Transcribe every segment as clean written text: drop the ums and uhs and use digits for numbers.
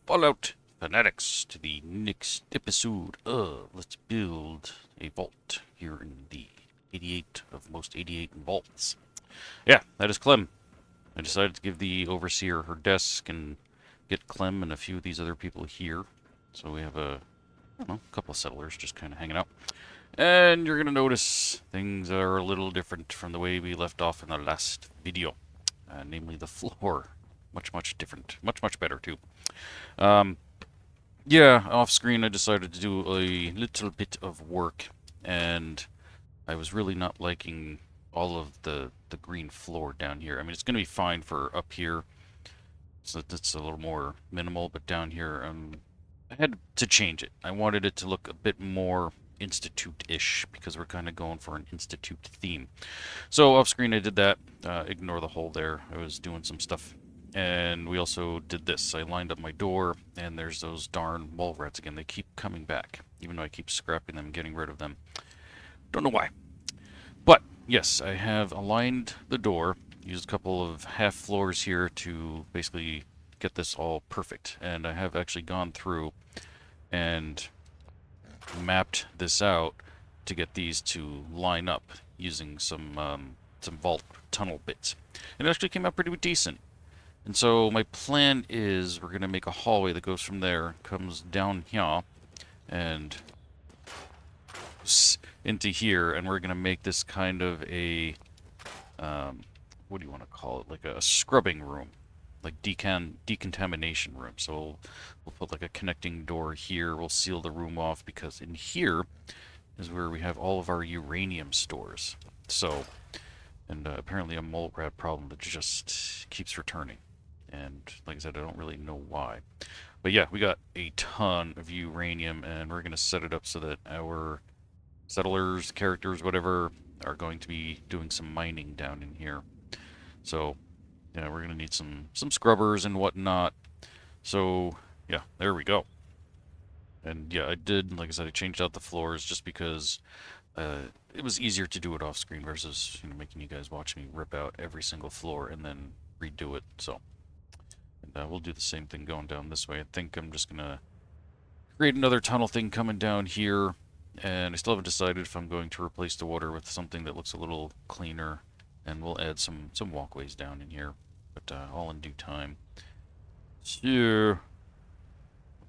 Fallout fanatics to the next episode of Let's Build a Vault here in the 88 of most 88 vaults. Yeah, that is Clem. I decided to give the overseer her desk and get Clem and a few of these other people here. So we have a couple of settlers just kind of hanging out. And you're going to notice things are a little different from the way we left off in the last video. Namely the floor. Much different. Much better too. Yeah, off screen I decided to do a little bit of work, and I was really not liking all of the green floor down here. I mean, it's going to be fine for up here, so it's a little more minimal, but down here I had to change it. I wanted it to look a bit more Institute-ish, because we're kind of going for an Institute theme. So off screen I did that. Ignore the hole there. I was doing some stuff. And we also did this. I lined up my door, and there's those darn mole rats again. They keep coming back, even though I keep scrapping them, getting rid of them. Don't know why. But, yes, I have aligned the door, used a couple of half floors here to basically get this all perfect. And I have actually gone through and mapped this out to get these to line up using some vault tunnel bits. And it actually came out pretty decent. And so my plan is we're going to make a hallway that goes from there, comes down here, and into here, and we're going to make this kind of a, what do you want to call it, like a scrubbing room, like decontamination room. So we'll put like a connecting door here, we'll seal the room off, because in here is where we have all of our uranium stores. So, and apparently a mole rat problem that just keeps returning. And like I said, I don't really know why. But yeah, we got a ton of uranium, and we're going to set it up so that our settlers, characters, whatever, are going to be doing some mining down in here. So, yeah, we're going to need some scrubbers and whatnot. So, yeah, there we go. And yeah, I did, like I said, I changed out the floors just because it was easier to do it off screen versus, making you guys watch me rip out every single floor and then redo it. So, and we'll do the same thing going down this way. I think I'm just gonna create another tunnel thing coming down here, and I still haven't decided if I'm going to replace the water with something that looks a little cleaner, and we'll add some walkways down in here, but all in due time. So, I'll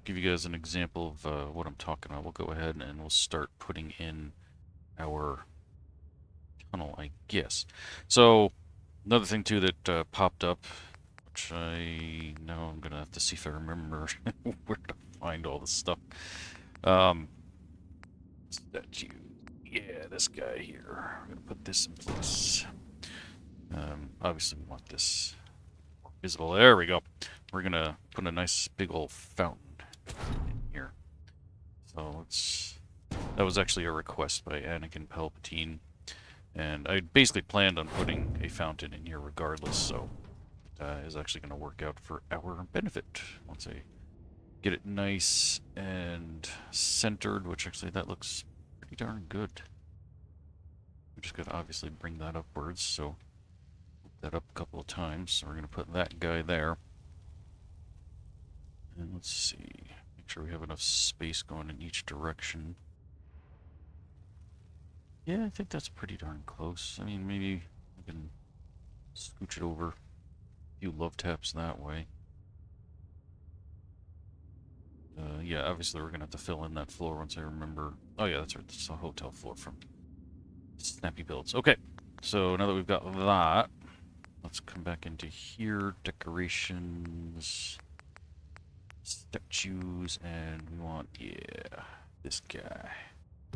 give you guys an example of what I'm talking about. We'll go ahead and we'll start putting in our tunnel, I guess. So, another thing too that popped up, which I know I'm gonna have to see if I remember where to find all this stuff. Statue. Yeah, this guy here. I'm gonna put this in place. Obviously we want this visible. There we go. We're gonna put a nice big old fountain in here. So that was actually a request by Anakin Palpatine, and I basically planned on putting a fountain in here regardless, so is actually going to work out for our benefit once I get it nice and centered, which actually that looks pretty darn good. We just got to obviously bring that upwards, so that up a couple of times. So we're going to put that guy there. And let's see, make sure we have enough space going in each direction. Yeah, I think that's pretty darn close. I mean, maybe we can scooch it over. Few love taps that way. Yeah, obviously we're gonna have to fill in that floor once I remember. Oh yeah, that's right. That's a hotel floor from Snappy Builds. Okay, so now that we've got that, let's come back into here. Decorations, statues, and we want, yeah, this guy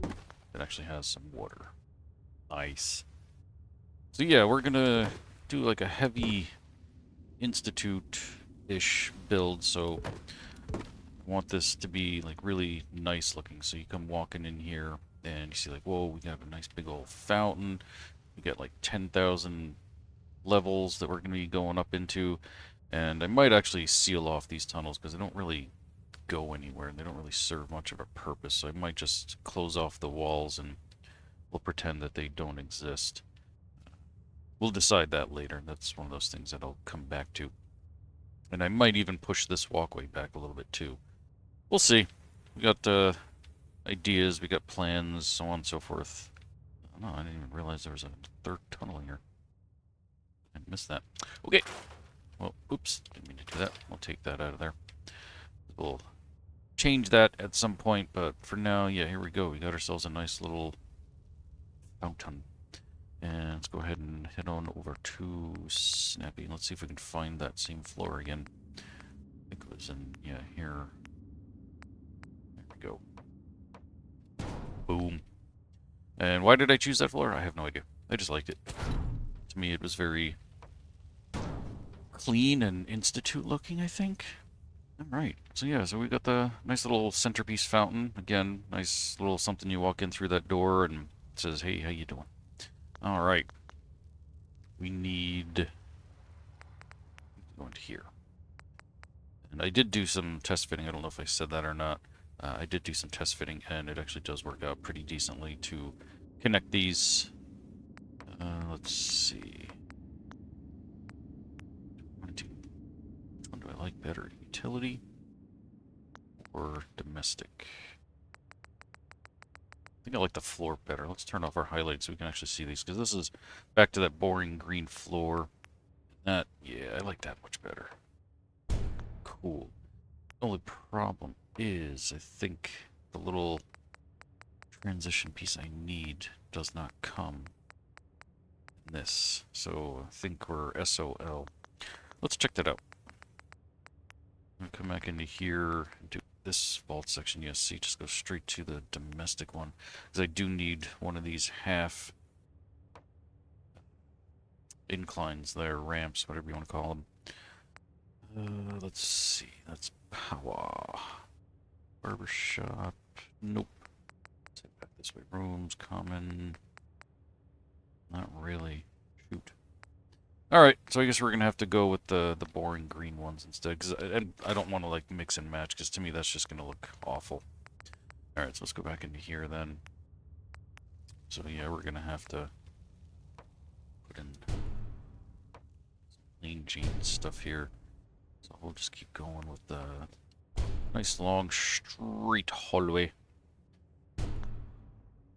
that actually has some water. Nice. So yeah, we're gonna do like a heavy Institute-ish build, so I want this to be like really nice looking. So you come walking in here and you see like, whoa, we got a nice big old fountain. We got like 10,000 levels that we're going to be going up into, and I might actually seal off these tunnels because they don't really go anywhere and they don't really serve much of a purpose. So I might just close off the walls and we'll pretend that they don't exist. We'll decide that later. That's one of those things that I'll come back to. And I might even push this walkway back a little bit too. We'll see. We got ideas, we got plans, so on and so forth. Oh, no, I didn't even realize there was a third tunnel here. I missed that. Okay. Well, oops, didn't mean to do that. We'll take that out of there. We'll change that at some point, but for now, yeah, here we go. We got ourselves a nice little fountain. And let's go ahead and head on over to Snappy. Let's see if we can find that same floor again. I think it was in, yeah, here. There we go. Boom. And why did I choose that floor? I have no idea. I just liked it. To me, it was very clean and institute looking, I think. Alright, so yeah, so we got the nice little centerpiece fountain. Again, nice little something you walk in through that door and it says, hey, how you doing? Alright. We need to go into here. And I did do some test fitting. I don't know if I said that or not. I did do some test fitting, and it actually does work out pretty decently to connect these. Let's see. Which one do I like better? Utility or domestic? I think I like the floor better. Let's turn off our highlights so we can actually see these, because this is back to that boring green floor. That, yeah, I like that much better. Cool. The only problem is, I think the little transition piece I need does not come in this. So I think we're SOL. Let's check that out. I'm gonna come back into here and do this vault section. Yes, see, just go straight to the domestic one, because I do need one of these half inclines there, ramps, whatever you want to call them. Let's see. That's power. Barbershop. Nope. Let's head back this way. Rooms, common. Not really. Shoot. Alright, so I guess we're going to have to go with the boring green ones instead. Cause I don't want to like mix and match, because to me that's just going to look awful. Alright, so let's go back into here then. So yeah, we're going to have to put in some plain jeans stuff here. So we'll just keep going with the nice long straight hallway. I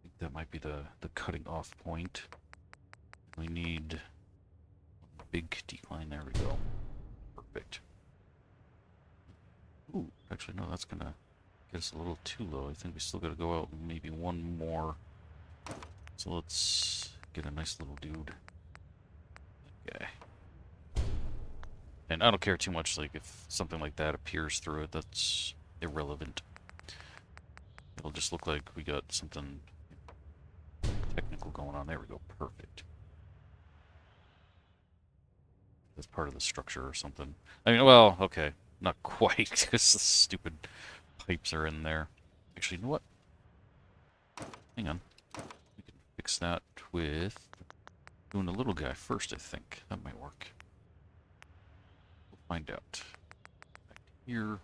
think that might be the cutting off point. We need a big decline. There we go. Perfect. Ooh, actually no, that's gonna get us a little too low. I think we still gotta go out maybe one more. So let's get a nice little dude. Okay. And I don't care too much, like, if something like that appears through it, that's irrelevant. It'll just look like we got something technical going on. There we go, perfect. That's part of the structure or something. I mean, well, okay, not quite, because the stupid pipes are in there. Actually, you know what? Hang on. We can fix that with doing the little guy first, I think. That might work. Find out. Back here,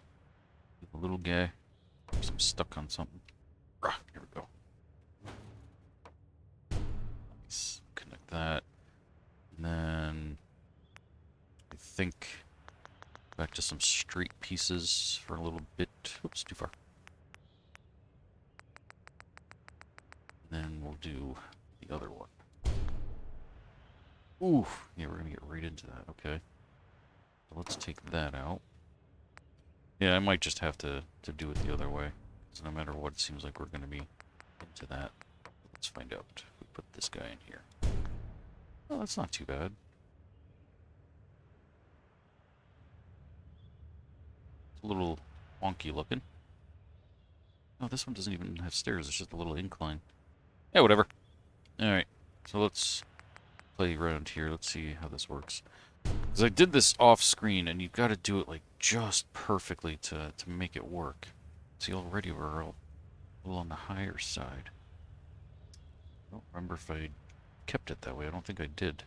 the little guy. I'm stuck on something. Here we go. Nice. Connect that. And then I think back to some straight pieces for a little bit. Oops, too far. And then we'll do the other one. Ooh, yeah, we're gonna get right into that. Okay. Let's take that out. Yeah, I might just have to do it the other way. So no matter what, it seems like we're going to be into that. Let's find out. We put this guy in here. Oh, that's not too bad. It's a little wonky looking. Oh, this one doesn't even have stairs. It's just a little incline. Yeah, whatever. Alright, so let's play around here. Let's see how this works. Because I did this off screen, and you've got to do it like just perfectly to make it work. See, already we're a little on the higher side. I don't remember if I kept it that way. I don't think I did.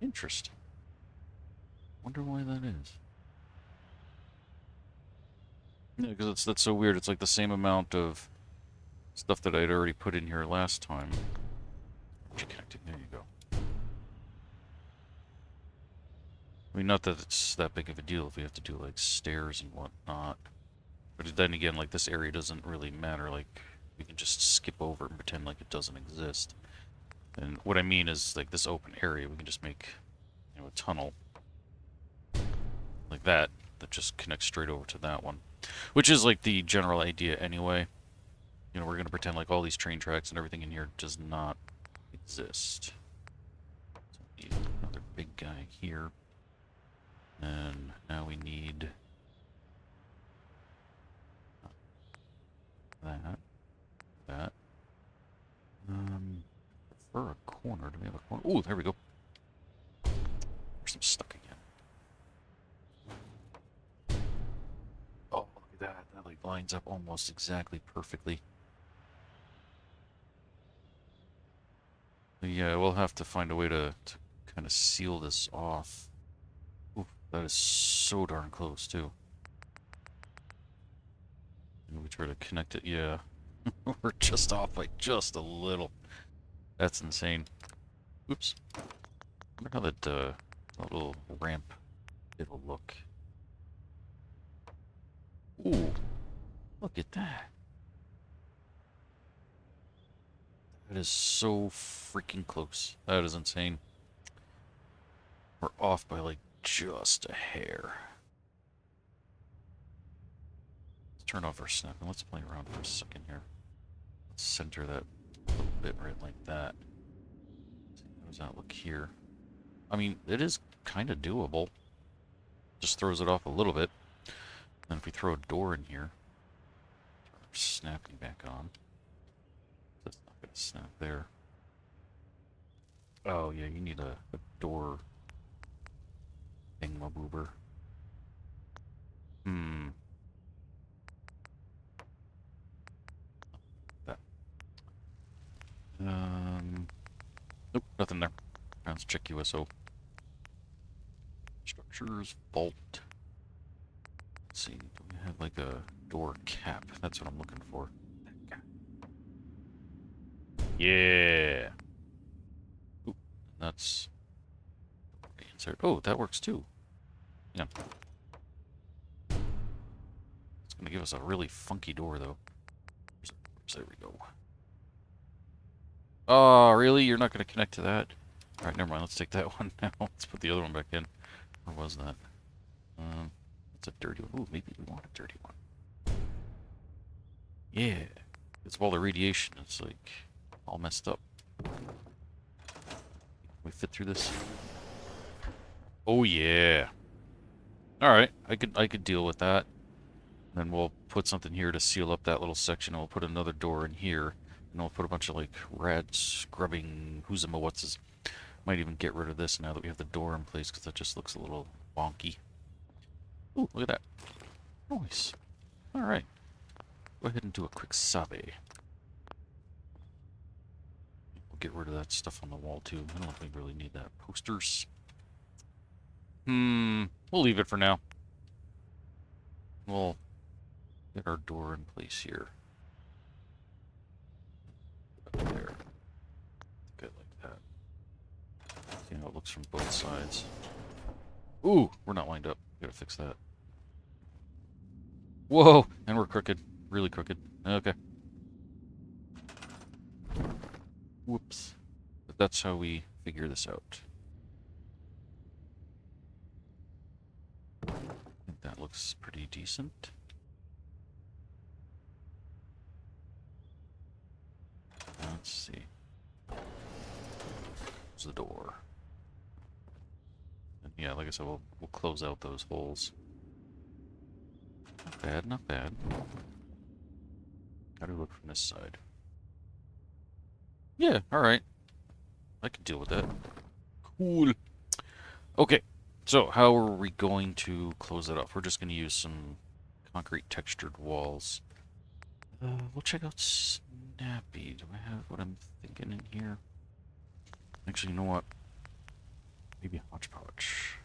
Interesting. Wonder why that is. Yeah, because that's so weird. It's like the same amount of stuff that I'd already put in here last time. Connecting. There you go. I mean, not that it's that big of a deal if we have to do like stairs and whatnot. But then again, like this area doesn't really matter. Like we can just skip over it and pretend like it doesn't exist. And what I mean is like this open area, we can just make, you know, a tunnel like that just connects straight over to that one, which is like the general idea anyway. You know, we're gonna pretend like all these train tracks and everything in here does not exist. So we need another big guy here. And now we need that. For a corner, do we have a corner? Oh, there we go. There's some stuck again. Oh, look at that. That like lines up almost exactly perfectly. But yeah, we'll have to find a way to kind of seal this off. Ooh, that is so darn close, too. And we try to connect it, yeah. We're just off by just a little. That's insane. Oops. I wonder how that little ramp it'll look. Ooh, look at that. That is so freaking close. That is insane. We're off by like just a hair. Let's turn off our snap and let's play around for a second here. Let's center that little bit right like that. How does that look here? I mean, it is kind of doable. Just throws it off a little bit. Then if we throw a door in here, turn our snapping back on. That's not going to snap there. Oh yeah, you need a door thingamaboober. That. Nope, nothing there. Let's check USO. Structures, vault. Let's see, do we have like a door cap? That's what I'm looking for. Yeah. Ooh, that's insert. Oh, that works too. Yeah. It's gonna give us a really funky door though. There we go. Oh, really? You're not gonna connect to that? Alright, never mind. Let's take that one now. Let's put the other one back in. Where was that? It's a dirty one. Ooh, maybe we want a dirty one. Yeah. It's all the radiation. It's like all messed up. Can we fit through this? Oh yeah. Alright, I could deal with that. Then we'll put something here to seal up that little section, and we'll put another door in here. And we'll put a bunch of like rat scrubbing who's-a-what's. Might even get rid of this now that we have the door in place, because that just looks a little wonky. Ooh, look at that. Nice. Alright. Go ahead and do a quick sabe. We'll get rid of that stuff on the wall too. I don't think we really need that. Posters. We'll leave it for now. We'll get our door in place here. Up there. Good like that. See how it looks from both sides. Ooh, we're not lined up. Gotta fix that. Whoa! And we're crooked. Really crooked. Okay. Whoops. But that's how we figure this out. I think that looks pretty decent. Let's see. Close the door. And yeah, like I said, we'll close out those holes. Not bad, not bad. How do we look from this side? Yeah, alright. I can deal with that. Cool. Okay, so how are we going to close that off? We're just going to use some concrete textured walls. We'll check out Snappy. Do I have what I'm thinking in here? Actually, you know what? Maybe hodgepodge.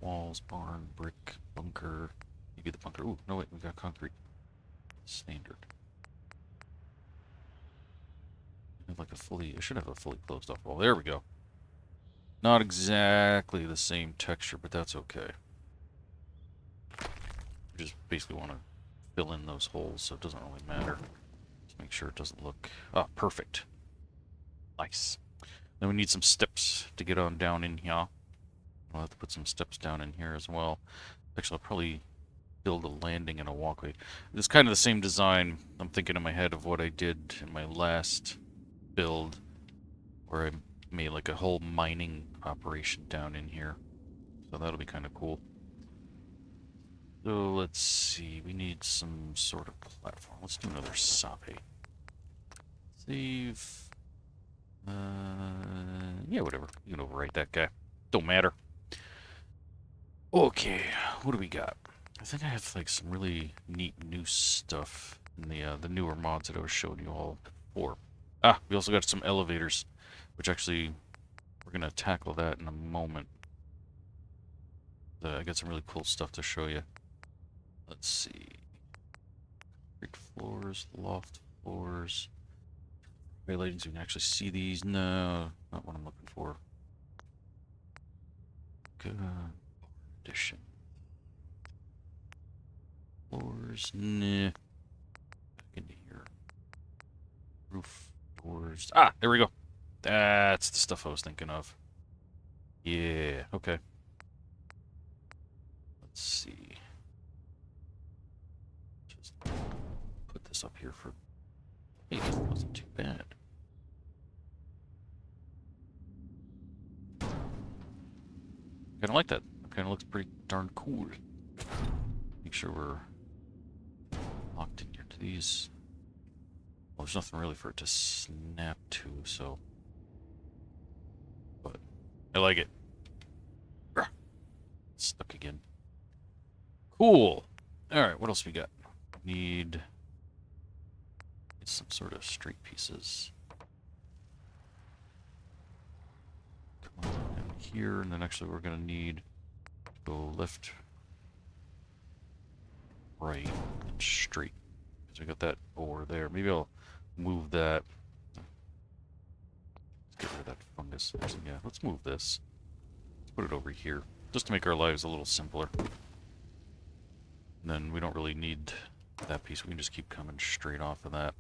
Walls, barn, brick, bunker. Maybe the bunker. Ooh, no wait, we got concrete. Standard. I have like a fully, I should have a fully closed off wall. There we go. Not exactly the same texture, but that's okay. We just basically want to fill in those holes, so it doesn't really matter. Just make sure it doesn't look... Ah, perfect. Nice. Then we need some steps to get on down in here. I'll have to put some steps down in here as well. Actually, I'll probably build a landing and a walkway. It's kind of the same design, I'm thinking in my head, of what I did in my last build, where I made like a whole mining operation down in here. So that'll be kind of cool. So let's see, we need some sort of platform. Let's do another S.C.R.A.P. Save. Yeah, whatever. You can overwrite that guy. Don't matter. Okay, what do we got? I think I have like some really neat new stuff in the newer mods that I was showing you all before. Ah, we also got some elevators, which actually we're gonna tackle that in a moment. I got some really cool stuff to show you. Let's see. Concrete floors, loft floors. Highlighting so you can actually see these. No, not what I'm looking for. Good. Addition. Floors, nah. Back into here. Roof, doors. Ah, there we go. That's the stuff I was thinking of. Yeah, okay. Let's see. Just put this up here for... Hey, that wasn't too bad. Kinda like that. Kinda looks pretty darn cool. Make sure we're locked in here to these. Well, there's nothing really for it to snap to, so... But, I like it. Stuck again. Cool! Alright, what else we got? Need some sort of straight pieces. Come on down here, and then actually we're gonna need to go left, right, and straight. Because we got that over there. Maybe I'll move that. Let's get rid of that fungus. Actually, yeah, let's move this. Let's put it over here, just to make our lives a little simpler. And then we don't really need that piece. We can just keep coming straight off of that.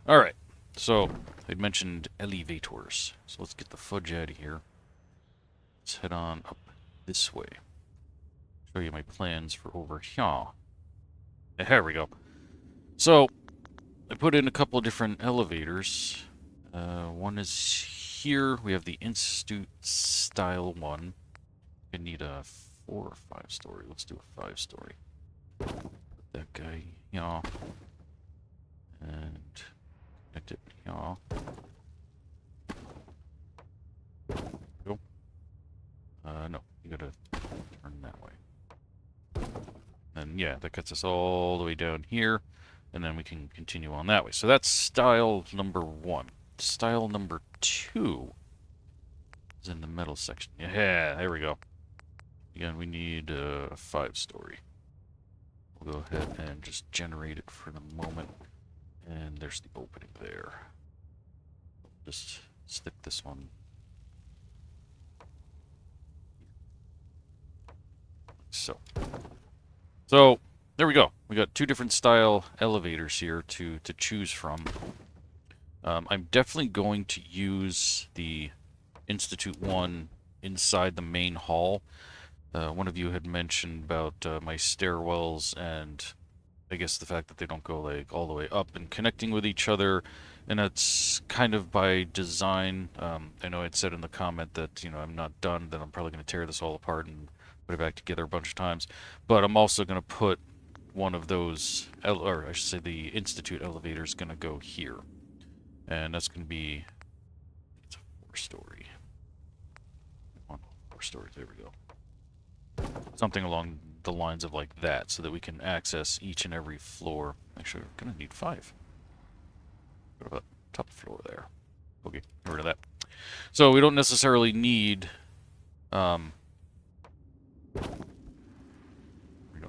Alright, so I'd mentioned elevators. So let's get the fudge out of here. Let's head on up this way. Show you my plans for over here. There we go. So, I put in a couple of different elevators. One is here. We have the Institute style one. I need a 4 or 5 story. Let's do a 5 story. Put that guy here. And connect it here. Go. No, you gotta turn that way. And yeah, that gets us all the way down here. And then we can continue on that way. So that's style number 1. Style number 2 is in the metal section. Yeah, there we go. Again, we need a 5 story. We'll go ahead and just generate it for the moment. And there's the opening there. Just stick this one. So there we go. We got 2 different style elevators here to choose from. I'm definitely going to use the Institute one inside the main hall. One of you had mentioned about my stairwells and I guess the fact that they don't go like all the way up and connecting with each other, and that's kind of by design. I know I'd said in the comment that, you know, I'm not done, that I'm probably going to tear this all apart and put it back together a bunch of times, but I'm also going to put one of those, or I should say the Institute elevator is going to go here, and that's going to be, it's a 4-story. 4 stories, there we go. Something along the lines of like that, so that we can access each and every floor. Actually, we're going to need 5. What about top floor there? Okay, get rid of that. So we don't necessarily need...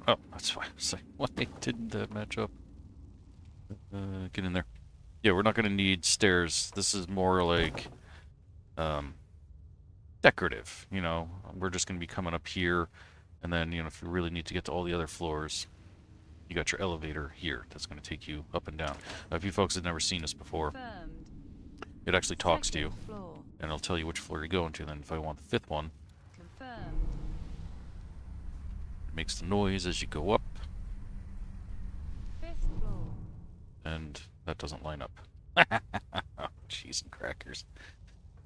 Oh, that's fine. It's like, what? It didn't match up. Get in there. Yeah, we're not going to need stairs. This is more like... decorative. You know, we're just going to be coming up here, and then, you know, if you really need to get to all the other floors, you got your elevator here. That's going to take you up and down. If you folks have never seen this before, it actually talks to you, and it'll tell you which floor you're going to. Then if I want the 5th one, it makes the noise as you go up, and that doesn't line up. Oh, cheese and crackers.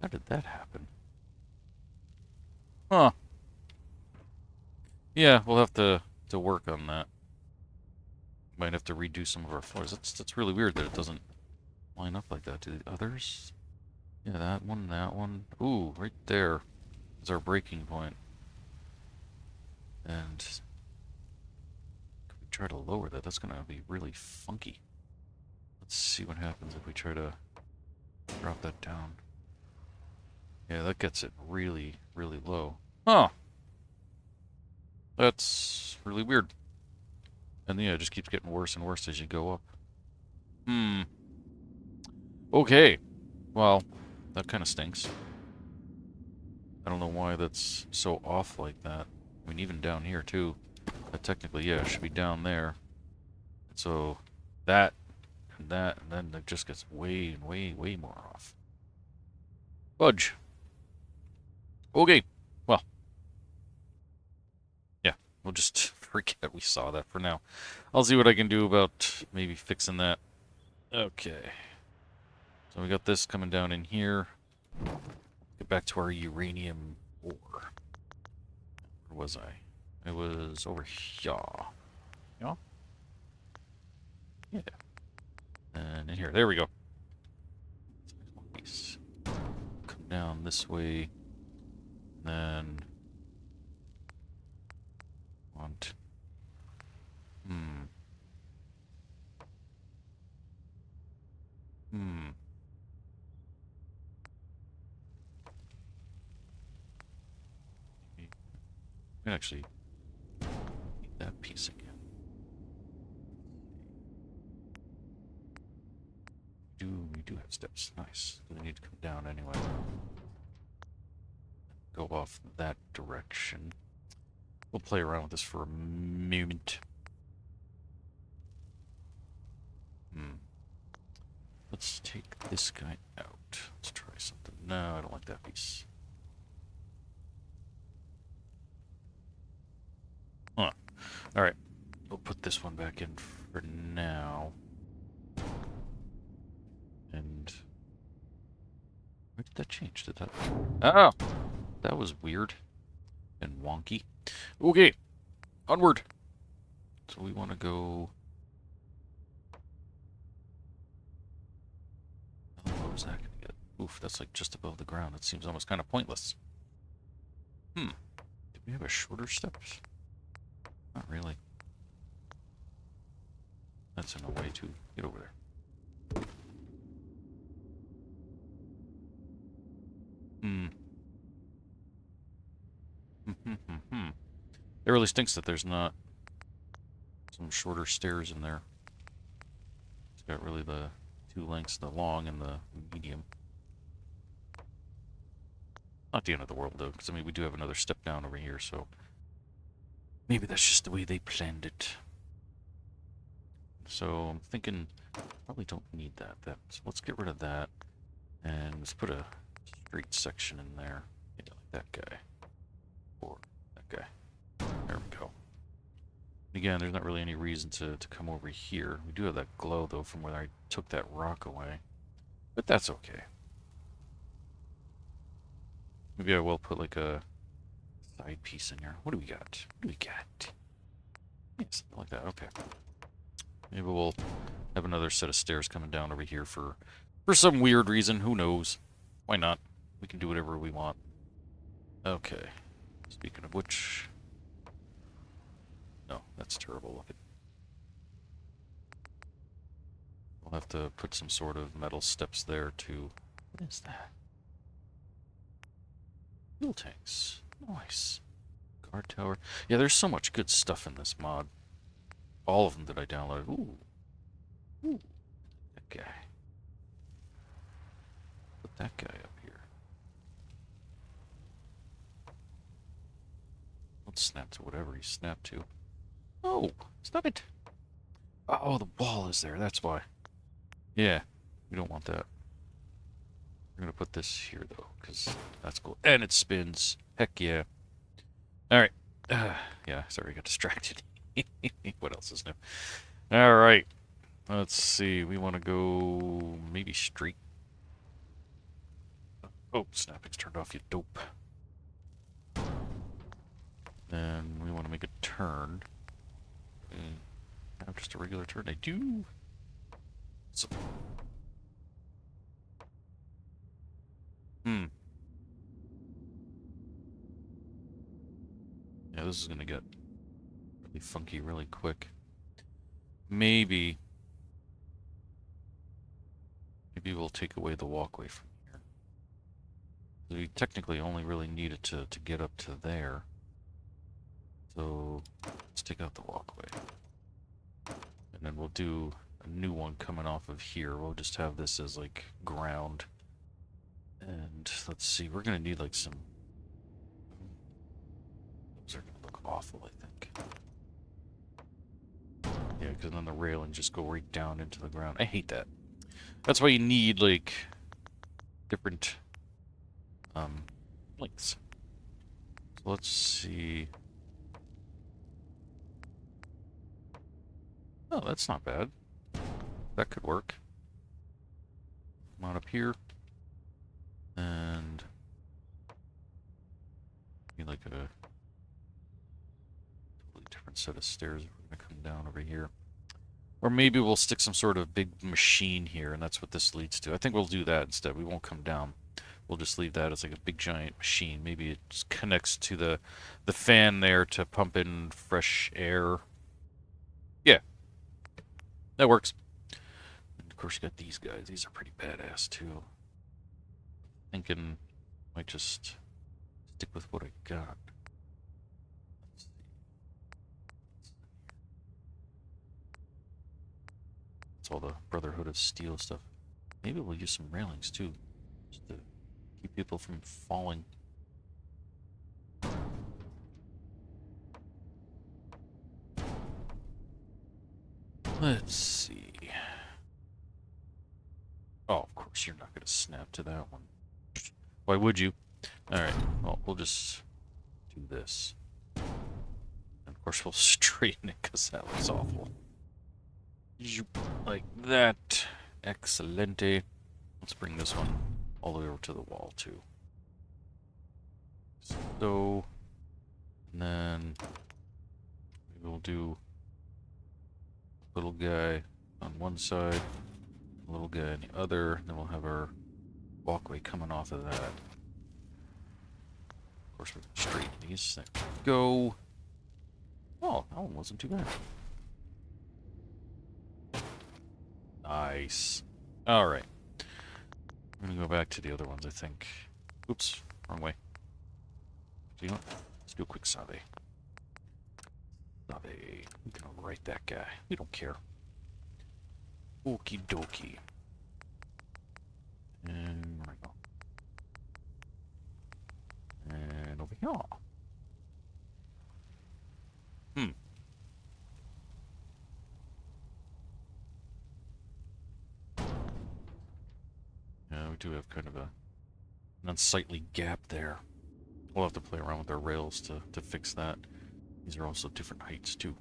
How did that happen? Huh. Yeah, we'll have to work on that. Might have to redo some of our floors. That's really weird that it doesn't line up like that. Do the others? Yeah, that one, that one. Ooh, right there is our breaking point. And if we try to lower that, that's gonna be really funky. Let's see what happens if we try to drop that down. Yeah, that gets it really, really low. Huh. That's really weird. And yeah, it just keeps getting worse and worse as you go up. Okay. Well, that kind of stinks. I don't know why that's so off like that. I mean, even down here, too. Technically, yeah, it should be down there. So, that, and then it just gets way and way more off. Fudge. Okay. Well. Yeah, we'll just forget we saw that for now. I'll see what I can do about maybe fixing that. Okay. So we got this coming down in here. Get back to our uranium ore. Where was I? I was over here. Yeah? Yeah. And in here. There we go. Nice. Come down this way. Then... want... We can actually need that piece again. We do have steps. Nice. They need to come down anyway. Go off that direction. We'll play around with this for a moment. Let's take this guy out. Let's try something. No, I don't like that piece. Huh. Alright. We'll put this one back in for now. And... where did that change? Did that... oh! That was weird. And wonky. Okay. Onward. So we want to go... what was that going to get? Oof, that's like just above the ground. That seems almost kind of pointless. Did we have a shorter steps? Not really. That's in a way to get over there. It really stinks that there's not some shorter stairs in there. It's got really the 2 lengths, the long and the medium. Not the end of the world, though, because, I mean, we do have another step down over here, so... maybe that's just the way they planned it. So, I'm thinking... probably don't need that. So let's get rid of that. And let's put a straight section in there. Yeah, like that guy. Or that guy. There we go. Again, there's not really any reason to come over here. We do have that glow, though, from where I took that rock away. But that's okay. Maybe I will put, like, a side piece in here. What do we got? What do we got? Yeah, something like that. Okay. Maybe we'll have another set of stairs coming down over here for some weird reason. Who knows? Why not? We can do whatever we want. Okay. Speaking of which... no, that's terrible looking. We'll have to put some sort of metal steps there to... what is that? Fuel tanks. Nice. Guard tower. Yeah, there's so much good stuff in this mod. All of them that I downloaded. Ooh. Ooh. That guy. Put that guy up here. Don't snap to whatever you snap to. Oh, stop it. Oh, the wall is there. That's why. Yeah, we don't want that. We're going to put this here, though, because that's cool. And it spins. Heck yeah. All right. Yeah, sorry, I got distracted. What else is new? All right. Let's see. We want to go maybe straight. Oh, snapping's turned off, you dope. Then we want to make a turn. Have just a regular turn. I do. So, yeah, this is gonna get really funky really quick. Maybe we'll take away the walkway from here. We technically only really need it to get up to there. So let's take out the walkway. And then we'll do a new one coming off of here. We'll just have this as like ground. And let's see, we're gonna need like some. Those are gonna look awful, I think. Yeah, because then the railing just go right down into the ground. I hate that. That's why you need like different lengths. So let's see. Oh, that's not bad. That could work. Come on up here. And need like a totally different set of stairs if we're gonna come down over here. Or maybe we'll stick some sort of big machine here, and that's what this leads to. I think we'll do that instead. We won't come down. We'll just leave that as like a big giant machine. Maybe it just connects to the fan there to pump in fresh air. Yeah, that works. And of course, you got these guys. These are pretty badass too. Thinking might just stick with what I got. Let's see. It's all the Brotherhood of Steel stuff. Maybe we'll use some railings too, just to keep people from falling. Let's see. Oh, of course you're not going to snap to that one. Why would you? Alright, well, we'll just do this. And of course we'll straighten it because that looks awful. Like that. Excelente. Let's bring this one all the way over to the wall too. So, and then we'll do a little guy on one side, a little guy on the other, and then we'll have our walkway coming off of that. Of course, we're going to straighten these. There we go. Oh, that one wasn't too bad. Nice. Alright. I'm going to go back to the other ones, I think. Oops, wrong way. So, you know what? Let's do a quick save. Save. We can overwrite that guy. We don't care. Okie dokie. And where I go? And over here. Yeah, we do have kind of an unsightly gap there. We'll have to play around with our rails to fix that. These are also different heights too.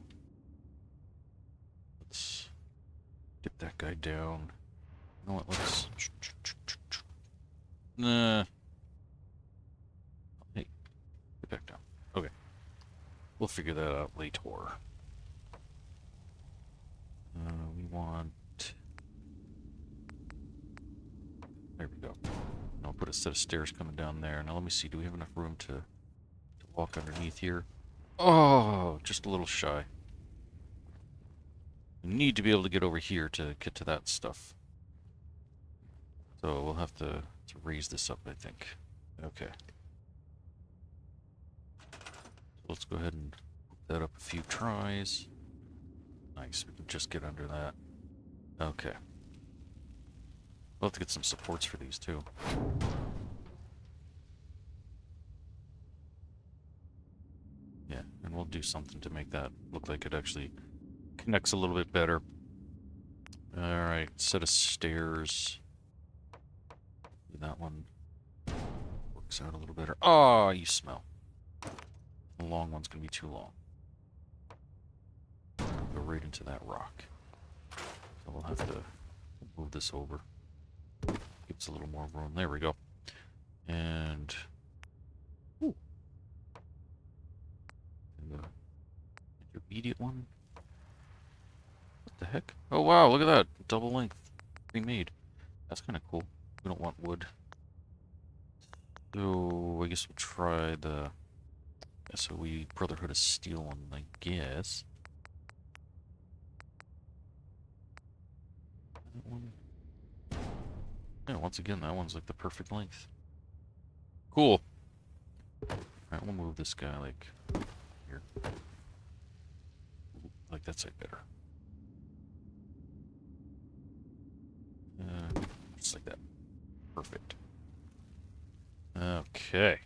Let's dip that guy down. You know what, let's... Nah. Hey, get back down. Okay. We'll figure that out later. We want... There we go. Now I'll put a set of stairs coming down there. Now let me see, do we have enough room to walk underneath here? Oh, just a little shy. We need to be able to get over here to get to that stuff. So we'll have to raise this up, I think. Okay. So let's go ahead and move that up a few tries. Nice, we can just get under that. Okay. We'll have to get some supports for these too. Yeah, and we'll do something to make that look like it actually connects a little bit better. Alright, set of stairs. That one works out a little better. Oh, you smell. The long one's gonna be too long. Go right into that rock. So we'll have to move this over. Give us a little more room. There we go. And... Ooh. And the intermediate one. What the heck? Oh wow, look at that. Double length. Pre-made. That's kind of cool. We don't want wood. So I guess we'll try the SOE Brotherhood of Steel one, I guess. That one. Yeah, once again, that one's like the perfect length. Cool. Alright, we'll move this guy like here. Like that side better. Just like that. Perfect. Okay.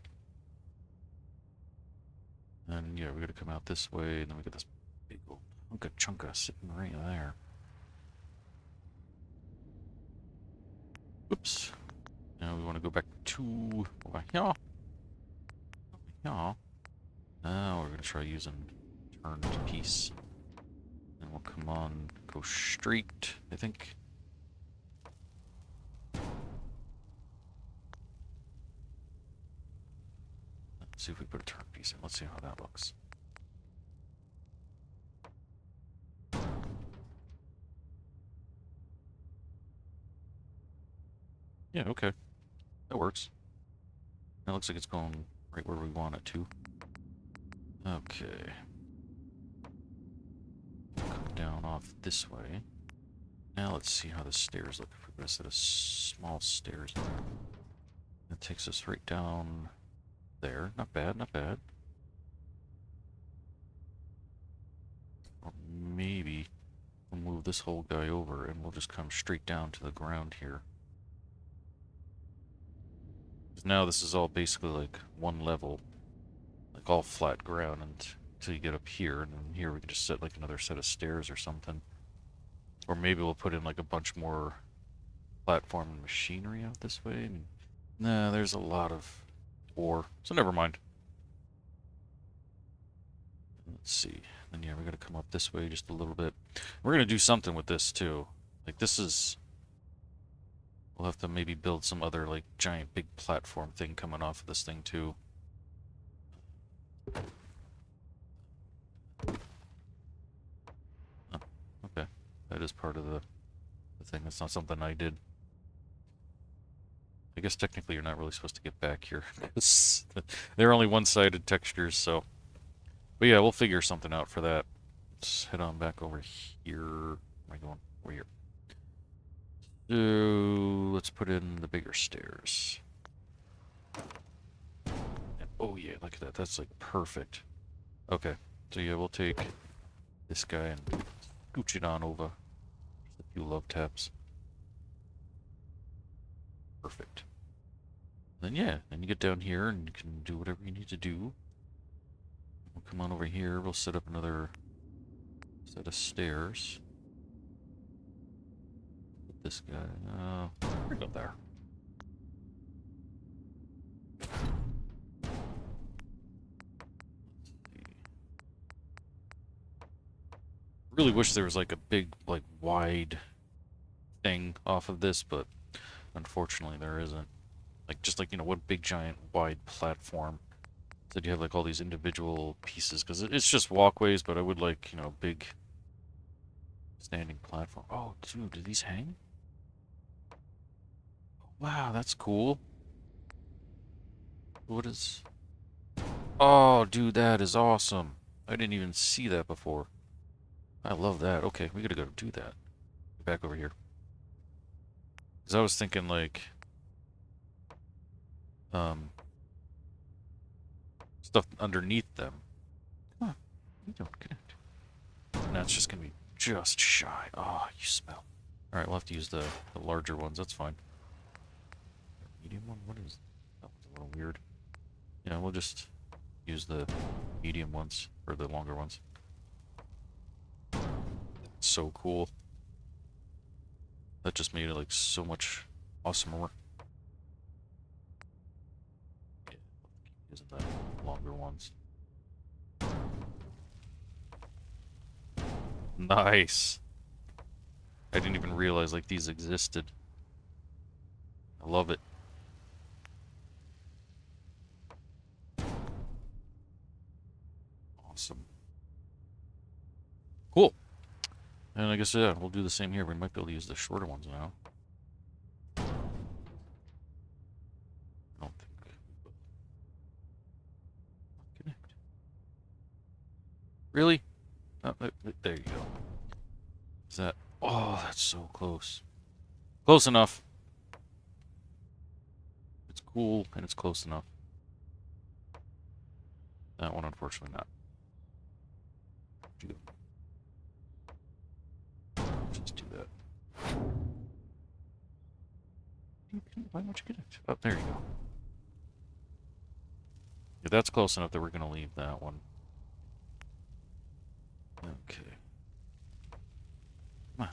And yeah, we're gonna come out this way, and then we got this big old hunk of chunka sitting right there. Oops. Now we want to go back to over here. Over here. Now we're gonna try using turned piece. And we'll come on, go straight, I think. Let's see if we put a turn piece in. Let's see how that looks. Yeah, okay. That works. That looks like it's going right where we want it to. Okay. Come down off this way. Now let's see how the stairs look. If we put a set of small stairs in there. That takes us right down there. Not bad, not bad. Or maybe we'll move this whole guy over and we'll just come straight down to the ground here. Because now this is all basically like one level. Like all flat ground until you get up here. And then here we can just set like another set of stairs or something. Or maybe we'll put in like a bunch more platform and machinery out this way. And, nah, there's a lot of ore. So never mind. Let's see. And yeah, we're going to come up this way just a little bit. We're going to do something with this too. Like this is... We'll have to maybe build some other like giant big platform thing coming off of this thing too. Oh, okay. That is part of the thing. That's not something I did. I guess technically you're not really supposed to get back here. They're only one-sided textures, so... But yeah, we'll figure something out for that. Let's head on back over here. Where am I going? Over here. So, let's put in the bigger stairs. And, oh yeah, look at that. That's like perfect. Okay, so yeah, we'll take this guy and scooch it on over. Just a few love taps. Perfect. Then yeah, then you get down here and you can do whatever you need to do. We'll come on over here. We'll set up another set of stairs. Put this guy. Right up there. Really wish there was like a big, like wide thing off of this, but unfortunately there isn't. Like just like, you know, one big giant wide platform. So you have like all these individual pieces, because it's just walkways, but I would like, you know, big standing platform. Oh, dude, do these hang? Wow, that's cool. What is... Oh, dude, that is awesome. I didn't even see that before. I love that. Okay, we gotta go do that. Get back over here. Because I was thinking, like... stuff underneath them. Come on. You don't connect. And that's just gonna be just shy. Oh, you smell. Alright, we'll have to use the larger ones. That's fine. Medium one? What is... That one's a little weird. Yeah, we'll just use the medium ones, or the longer ones. So cool. That just made it like so much awesomer. Yeah, keep using the longer ones. Nice. I didn't even realize like these existed. I love it. Awesome. Cool. And I guess, yeah, we'll do the same here. We might be able to use the shorter ones now. I don't think we will. Connect. Really? Oh, there you go. Is that... Oh, that's so close. Close enough. It's cool, and it's close enough. That one, unfortunately, not. Just do that. Why don't you connect? Oh, there you go. Yeah, that's close enough that we're going to leave that one. Okay. Come on.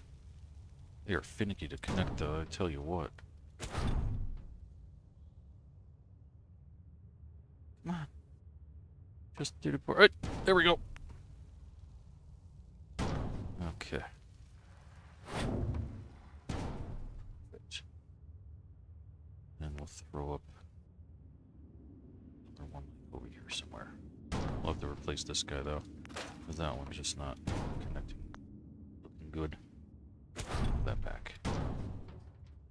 They are finicky to connect, though, I tell you what. Come on. Just did it for... Right, there we go. Okay. And we'll throw up another one over here somewhere. We'll have to replace this guy, though, because that one's just not connecting. Looking good. Put that back.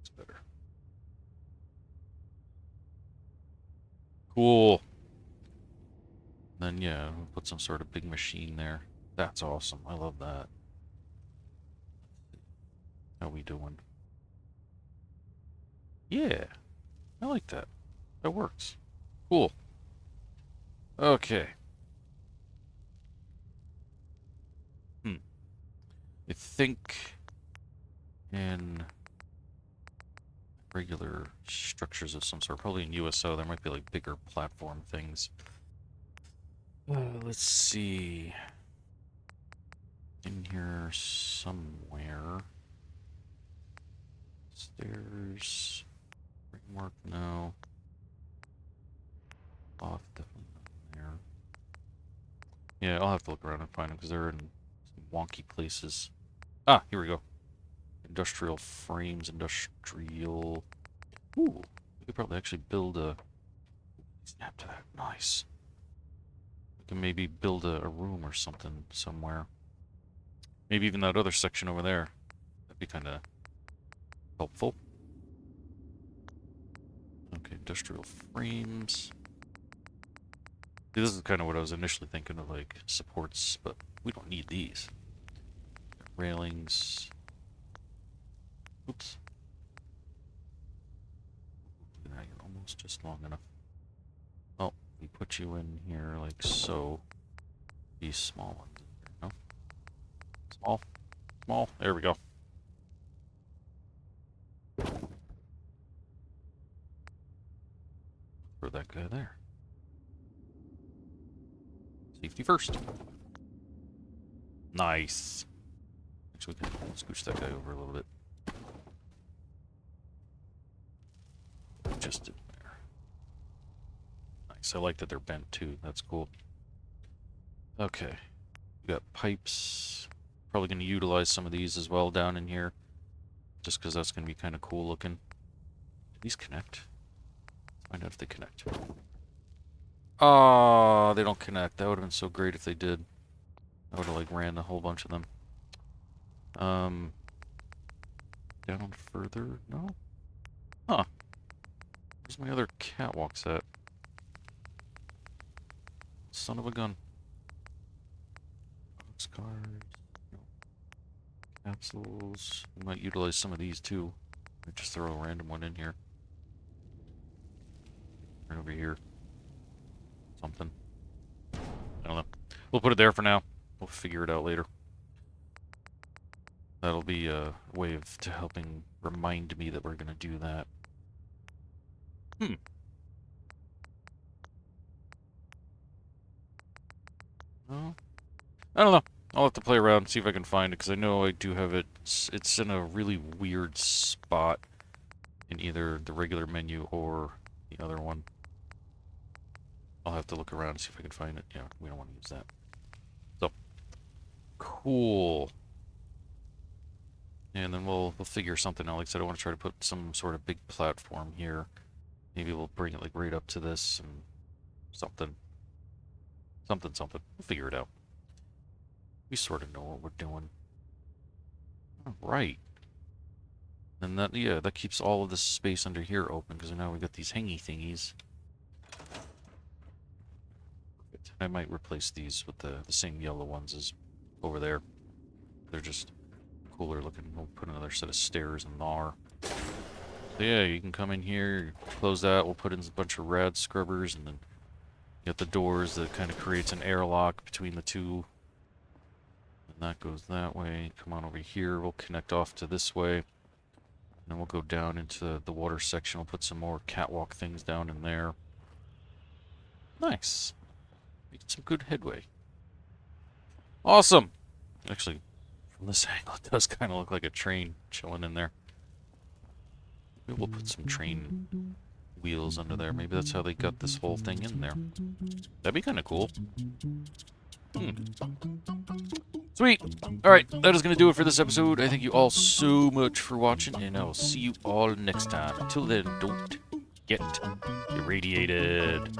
It's better. Cool. Then, yeah, we'll put some sort of big machine there. That's awesome. I love that. How we doing? Yeah. I like that. That works. Cool. Okay. I think in regular structures of some sort, probably in USO, there might be like bigger platform things. Let's see. In here somewhere. Stairs. Framework, no. Off, definitely not there. Yeah, I'll have to look around and find them because they're in some wonky places. Ah, here we go. Industrial frames, industrial... Ooh, we could probably actually build a... Snap to that, nice. We can maybe build a room or something somewhere. Maybe even that other section over there. That'd be kind of helpful. Okay, industrial frames. See, this is kind of what I was initially thinking of, like, supports, but we don't need these. Railings. Oops. You're almost just long enough. Oh, we put you in here like so. These small ones in here, no? Small. Small. There we go. Throw that guy there. Safety first. Nice. Actually, we can scooch that guy over a little bit. Just in there. Nice. I like that they're bent too. That's cool. Okay. We got pipes. Probably going to utilize some of these as well down in here. Just because that's going to be kind of cool looking. Do these connect? Let's find out if they connect. Oh, they don't connect. That would have been so great if they did. I would have like ran a whole bunch of them. Down further? No? Huh. Where's my other catwalks at? Son of a gun. Boxcars. No. Capsules. We might utilize some of these too. Just throw a random one in here. Right over here. Something. I don't know. We'll put it there for now. We'll figure it out later. That'll be a way of helping remind me that we're going to do that. I don't know. I'll have to play around and see if I can find it, because I know I do have it. It's in a really weird spot in either the regular menu or the other one. I'll have to look around and see if I can find it. Yeah, we don't want to use that. So, cool. And then we'll figure something out. Like I said, I want to try to put some sort of big platform here. Maybe we'll bring it like right up to this and something. Something. We'll figure it out. We sort of know what we're doing. All right. And that, yeah, that keeps all of this space under here open, because now we got these hangy thingies. I might replace these with the same yellow ones as over there. They're just cooler looking. We'll put another set of stairs in there. So yeah, you can come in here, close that, we'll put in a bunch of rad scrubbers, and then you got the doors that kind of creates an airlock between the two. And that goes that way. Come on over here, we'll connect off to this way. And then we'll go down into the water section. We'll put some more catwalk things down in there. Nice. Making some good headway. Awesome! Actually, from this angle, it does kind of look like a train chilling in there. Maybe we'll put some train wheels under there. Maybe that's how they got this whole thing in there. That'd be kind of cool. Sweet! Alright, that is going to do it for this episode. I thank you all so much for watching, and I will see you all next time. Until then, don't get irradiated.